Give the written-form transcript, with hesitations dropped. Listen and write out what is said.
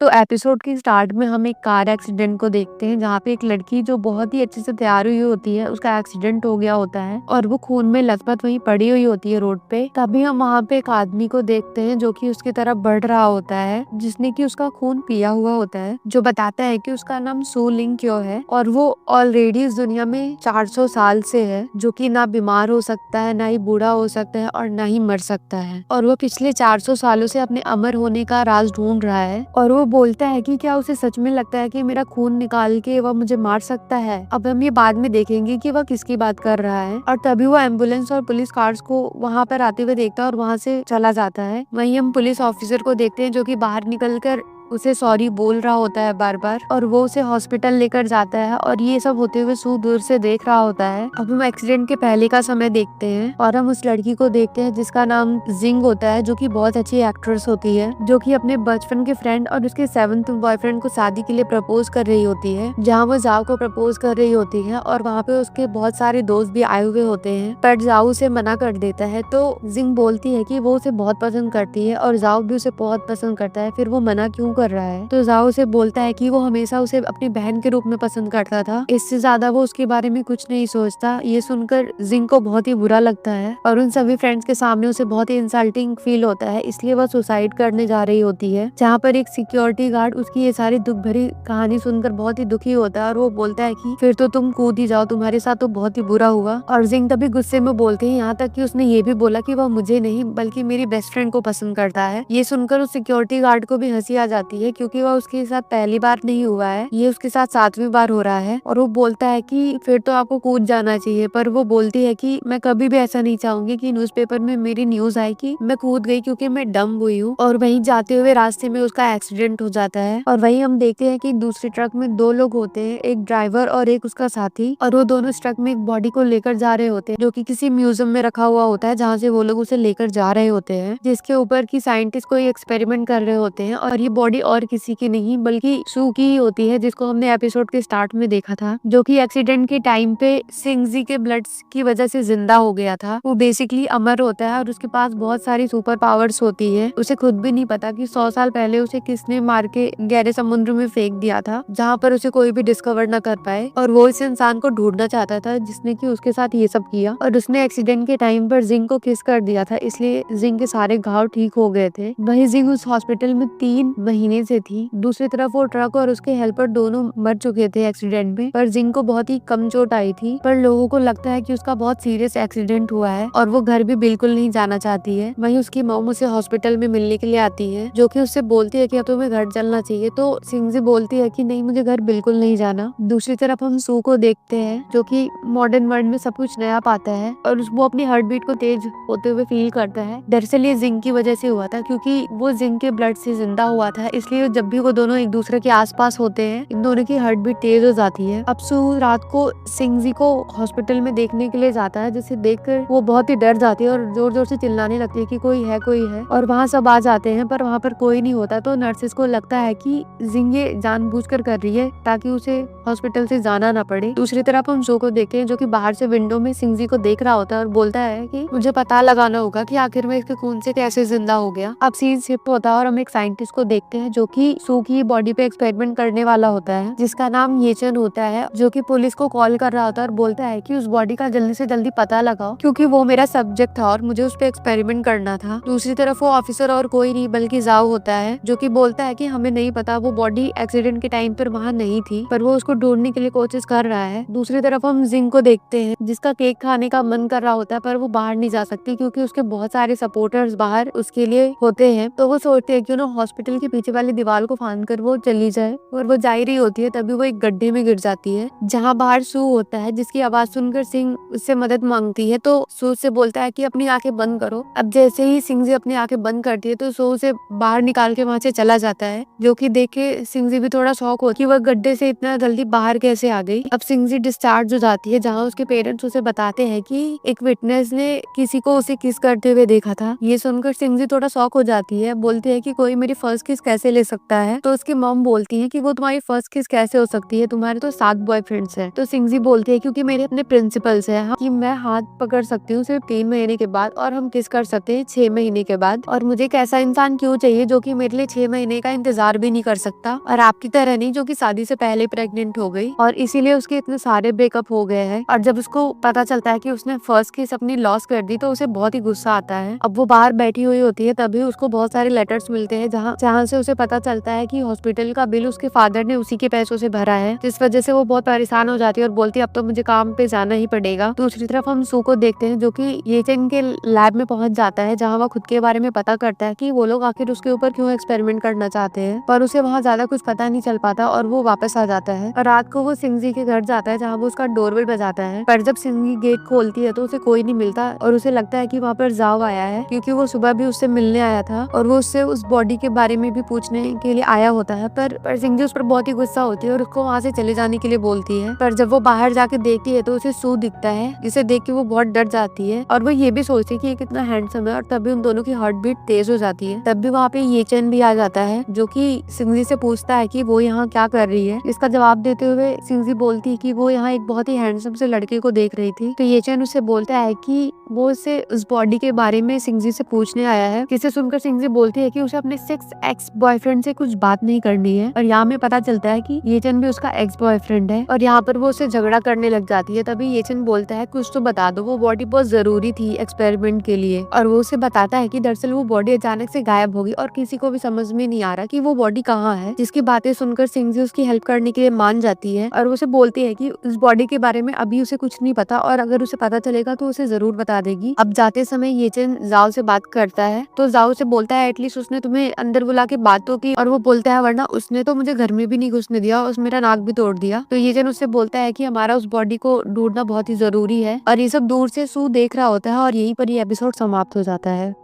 तो एपिसोड के स्टार्ट में हम एक कार एक्सीडेंट को देखते हैं जहाँ पे एक लड़की जो बहुत ही अच्छे से तैयार हुई होती है उसका एक्सीडेंट हो गया होता है और वो खून में लथपथ वहीं पड़ी हुई होती है रोड पे। तभी हम वहाँ पे एक आदमी को देखते हैं जो कि उसकी तरफ बढ़ रहा होता है जिसने कि उसका खून पिया हुआ होता है, जो बताता है कि उसका नाम सू लिंग क्यो है और वो ऑलरेडी इस दुनिया में 400 साल से है, जो कि ना बीमार हो सकता है, ना ही बूढ़ा हो सकता है और ना ही मर सकता है। और वो पिछले 400 सालों से अपने अमर होने का राज ढूंढ रहा है और वो बोलता है कि क्या उसे सच में लगता है कि मेरा खून निकाल के वह मुझे मार सकता है। अब हम ये बाद में देखेंगे कि वह किसकी बात कर रहा है। और तभी वो एम्बुलेंस और पुलिस कार्स को वहाँ पर आते हुए देखता है और वहाँ से चला जाता है। वहीं हम पुलिस ऑफिसर को देखते हैं जो कि बाहर निकलकर उसे सॉरी बोल रहा होता है बार बार और वो उसे हॉस्पिटल लेकर जाता है और ये सब होते हुए सू दूर से देख रहा होता है। अब हम एक्सीडेंट के पहले का समय देखते हैं और हम उस लड़की को देखते हैं जिसका नाम जिंग होता है, जो कि बहुत अच्छी एक्ट्रेस होती है, जो कि अपने बचपन के फ्रेंड और उसके 7th बॉयफ्रेंड को शादी के लिए प्रपोज कर रही होती है, जहाँ वो जाओ को प्रपोज कर रही होती है और वहाँ पे उसके बहुत सारे दोस्त भी आए हुए होते हैं, पर जाओ उसे मना कर देता है। तो जिंग बोलती है कि वो उसे बहुत पसंद करती है और जाओ भी उसे बहुत पसंद करता है, फिर वो मना क्यों कर रहा है। तो जाओ उसे बोलता है कि वो हमेशा उसे अपनी बहन के रूप में पसंद करता था, इससे ज्यादा वो उसके बारे में कुछ नहीं सोचता। ये सुनकर जिंग को बहुत ही बुरा लगता है और उन सभी फ्रेंड्स के सामने उसे बहुत ही इंसल्टिंग फील होता है, इसलिए वह सुसाइड करने जा रही होती है। जहाँ पर एक सिक्योरिटी गार्ड उसकी ये सारी दुख भरी कहानी सुनकर बहुत ही दुखी होता है और वो बोलता है कि फिर तो तुम कूद ही जाओ, तुम्हारे साथ तो बहुत ही बुरा हुआ। और जिंग तभी गुस्से में बोलते हैं, यहाँ तक कि उसने ये भी बोला कि वह मुझे नहीं बल्कि मेरी बेस्ट फ्रेंड को पसंद करता है। ये सुनकर उस सिक्योरिटी गार्ड को भी हंसी आ जाती है क्योंकि वह उसके साथ पहली बार नहीं हुआ है, ये उसके साथ 7वीं बार हो रहा है। और वो बोलता है कि फिर तो आपको कूद जाना चाहिए, पर वो बोलती है कि मैं कभी भी ऐसा नहीं चाहूंगी कि न्यूज़पेपर में मेरी न्यूज आए कि मैं कूद गई क्योंकि मैं डम हुई हूँ। और वहीं जाते हुए रास्ते में उसका एक्सीडेंट हो जाता है और वहीं हम देखते हैं कि दूसरे ट्रक में 2 लोग होते हैं, एक ड्राइवर और एक उसका साथी, और वो दोनों इस ट्रक में एक बॉडी को लेकर जा रहे होते हैं जो कि किसी म्यूजियम में रखा हुआ होता है, जहाँ से वो लोग उसे लेकर जा रहे होते हैं, जिसके ऊपर की साइंटिस्ट कोई एक्सपेरिमेंट कर रहे होते हैं। और ये बॉडी और किसी की नहीं बल्कि सू की ही होती है, जिसको हमने एपिसोड के स्टार्ट में देखा था, जो कि एक्सीडेंट के टाइम पे सिंगजी के ब्लड की वजह से जिंदा हो गया था। वो बेसिकली अमर होता है और उसके पास बहुत सारी सुपर पावर्स होती है। उसे खुद भी नहीं पता कि 100 साल पहले उसे किसने मार के गहरे समुद्र में फेंक दिया था, जहाँ पर उसे कोई भी डिस्कवर न कर पाए। और वो इस इंसान को ढूंढना चाहता था जिसने कि उसके साथ ये सब किया, और उसने एक्सीडेंट के टाइम पर जिंग को किस कर दिया था, इसलिए जिंग के सारे घाव ठीक हो गए थे। वही जिंग उस हॉस्पिटल में 3 महीने से थी। दूसरी तरफ वो ट्रक और उसके हेल्पर दोनों मर चुके थे एक्सीडेंट में, पर जिंग को बहुत ही कम चोट आई थी। पर लोगों को लगता है कि उसका बहुत सीरियस एक्सीडेंट हुआ है और वो घर भी बिल्कुल नहीं जाना चाहती है। वहीं उसकी मॉम उसे हॉस्पिटल में मिलने के लिए आती है, जो कि उससे बोलती है कि अब तुम्हें घर चलना चाहिए। तो सिंगजी बोलती है कि नहीं, मुझे घर बिल्कुल नहीं जाना। दूसरी तरफ हम सू को देखते हैं जो कि मॉडर्न वर्ल्ड में सब कुछ नया पाता है और वो अपनी हार्ट बीट को तेज होते हुए फील करता है। दरअसल ये जिंग की वजह से हुआ था, क्योंकि वो जिंग के ब्लड से जिंदा हुआ था, इसलिए जब भी वो दोनों एक दूसरे के आसपास होते हैं इन दोनों की हार्ट बीट तेज हो जाती है। अब सू रात को सिंगजी को हॉस्पिटल में देखने के लिए जाता है, जिसे देखकर वो बहुत ही डर जाती है और जोर जोर से चिल्लाने लगती है कि कोई है कोई है। और वहाँ सब आ जाते हैं पर वहाँ पर कोई नहीं होता। तो नर्सेस को लगता है कि जिंग ये जानबूझकर कर रही है ताकि उसे हॉस्पिटल से जाना ना पड़े। दूसरी तरफ हम सू को देखते हैं जो कि बाहर से विंडो में सिंगजी को देख रहा होता है और बोलता है कि मुझे पता लगाना होगा कि आखिर में इसके खून से कैसे जिंदा हो गया। अब सीन शिफ्ट होता है और हम एक साइंटिस्ट को देखते हैं जो कि सू की बॉडी पे एक्सपेरिमेंट करने वाला होता है, जिसका नाम येचन होता है, जो कि पुलिस को कॉल कर रहा होता है और बोलता है कि उस बॉडी का जल्दी से जल्दी पता लगाओ क्योंकि वो मेरा सब्जेक्ट था और मुझे उस पे एक्सपेरिमेंट करना था। दूसरी तरफ वो ऑफिसर और कोई नहीं बल्कि जाओ होता है, जो कि बोलता है कि हमें नहीं पता, वो बॉडी एक्सीडेंट के टाइम पर वहाँ नहीं थी, पर वो उसको ढूंढने के लिए कोशिश कर रहा है। दूसरी तरफ हम जिंग को देखते हैं जिसका केक खाने का मन कर रहा होता है, पर वो बाहर नहीं जा सकती क्योंकि उसके बहुत सारे सपोर्टर्स बाहर उसके लिए होते हैं। तो वो सोचते हैं कि हॉस्पिटल के पीछे वाली दीवार को फांद कर वो चली जाए, और वो जा ही रही होती है तभी वो एक गड्ढे में गिर जाती है, जहाँ बाहर सू होता है, जिसकी आवाज सुनकर सिंह उससे मदद मांगती है। तो सू से बोलता है कि अपनी आंखें बंद करो। अब जैसे ही सिंह जी अपनी आंखें बंद करती है तो सू उसे बाहर निकाल के वहाँ से चला जाता है, जो कि देख के सिंह जी भी थोड़ा शॉक हो कि वह गड्ढे से इतना जल्दी बाहर कैसे आ गई। अब सिंह जी डिस्चार्ज हो जाती है, जहाँ उसके पेरेंट्स उसे बताते हैं कि एक विटनेस ने किसी को उसे किस करते हुए देखा था। ये सुनकर सिंह जी थोड़ा शॉक हो जाती है, बोलती है कि कोई मेरी फर्स्ट किस कैसे कैसे ले सकता है। तो उसकी मॉम बोलती है कि वो तुम्हारी फर्स्ट किस कैसे हो सकती है, तुम्हारे तो 7 बॉयफ्रेंड्स हैं। तो सिंजी बोलती है क्योंकि मेरे अपने प्रिंसिपल्स हैं कि मैं हाथ पकड़ सकती हूँ सिर्फ 3 महीने के बाद और हम किस कर सकते हैं 6 महीने के बाद, और मुझे एक ऐसा इंसान क्यों चाहिए जो कि मेरे लिए 6 महीने का इंतजार भी नहीं कर सकता, और आपकी तरह नहीं जो कि शादी से पहले प्रेग्नेंट हो गई, और इसीलिए उसके इतने सारे ब्रेकअप हो गए हैं। और जब उसको पता चलता है कि उसने फर्स्ट किस अपनी लॉस कर दी तो उसे बहुत ही गुस्सा आता है। अब वो बाहर बैठी हुई होती है, तभी उसको बहुत सारे लेटर्स मिलते हैं जहाँ से उसे पता चलता है कि हॉस्पिटल का बिल उसके फादर ने उसी के पैसों से भरा है, जिस वजह से वो बहुत परेशान हो जाती है और बोलती है अब तो मुझे काम पे जाना ही पड़ेगा। दूसरी तरफ हम सू को देखते हैं जो कि ये चेन के लैब में पहुंच जाता है, जहाँ वह खुद के बारे में पता करता है कि वो लोग आखिर उसके ऊपर क्यों एक्सपेरिमेंट करना चाहते हैं, पर उसे वहाँ ज्यादा कुछ पता नहीं चल पाता और वो वापस आ जाता है। और रात को वो सिंजी के घर जाता है जहाँ वो उसका डोरबेल बजाता है, पर जब सिंजी गेट खोलती है तो उसे कोई नहीं मिलता और उसे लगता है कि वहाँ पर जाओ आया है, क्योंकि वो सुबह भी उससे मिलने आया था और वो उससे उस बॉडी के बारे में भी पूछने के लिए आया होता है। पर सिंजी उस पर बहुत ही गुस्सा होती है और उसको वहाँ से चले जाने के लिए बोलती है। पर जब वो बाहर जाके देखती है तो उसे सू दिखता है, जिसे देख के वो बहुत डर जाती है और वो ये भी सोचती है कि ये कितना हैंडसम है, और तभी उन दोनों की हार्ट बीट तेज हो जाती है। तब भी वहाँ पे ये चैन भी आ जाता है जो कि सिंजी से पूछता है कि वो यहाँ क्या कर रही है। इसका जवाब देते हुए सिंजी बोलती है कि वो यहाँ एक बहुत ही हैंडसम से लड़के को देख रही थी। तो ये चैन उससे बोलता है कि वो उसे उस बॉडी के बारे में सिंजी से पूछने आया है, जिसे सुनकर सिंजी बोलती है कि उसे अपने 6 एक्स बॉयफ्रेंड से कुछ बात नहीं करनी है। और यहाँ में पता चलता है कि ये चैन भी उसका एक्स बॉयफ्रेंड है और यहाँ पर वो उससे झगड़ा करने लग जाती है। तभी ये चैन बोलता है कुछ तो बता दो, वो बॉडी बहुत जरूरी थी एक्सपेरिमेंट के लिए। और वो उसे बताता है कि दरअसल वो बॉडी अचानक से गायब होगी और किसी को भी समझ में नहीं आ रहा कि वो बॉडी कहाँ है, जिसकी बातें सुनकर सिंजी उसकी हेल्प करने के लिए मान जाती है और उसे बोलती है कि उस बॉडी के बारे में अभी उसे कुछ नहीं पता और अगर उसे पता चलेगा तो उसे जरूर बता देगी। अब जाते समय ये चैन जाओ से बात करता है तो जाओ से बोलता है एटलीस्ट उसने तुम्हें अंदर बुला के बात तो की, और वो बोलता है वरना उसने तो मुझे घर में भी नहीं घुसने दिया और मेरा नाक भी तोड़ दिया। तो ये चैन उससे बोलता है कि हमारा उस बॉडी को ढूंढना बहुत ही जरूरी है, और ये सब दूर से सू देख रहा होता है और यहीं पर ये एपिसोड समाप्त हो जाता है।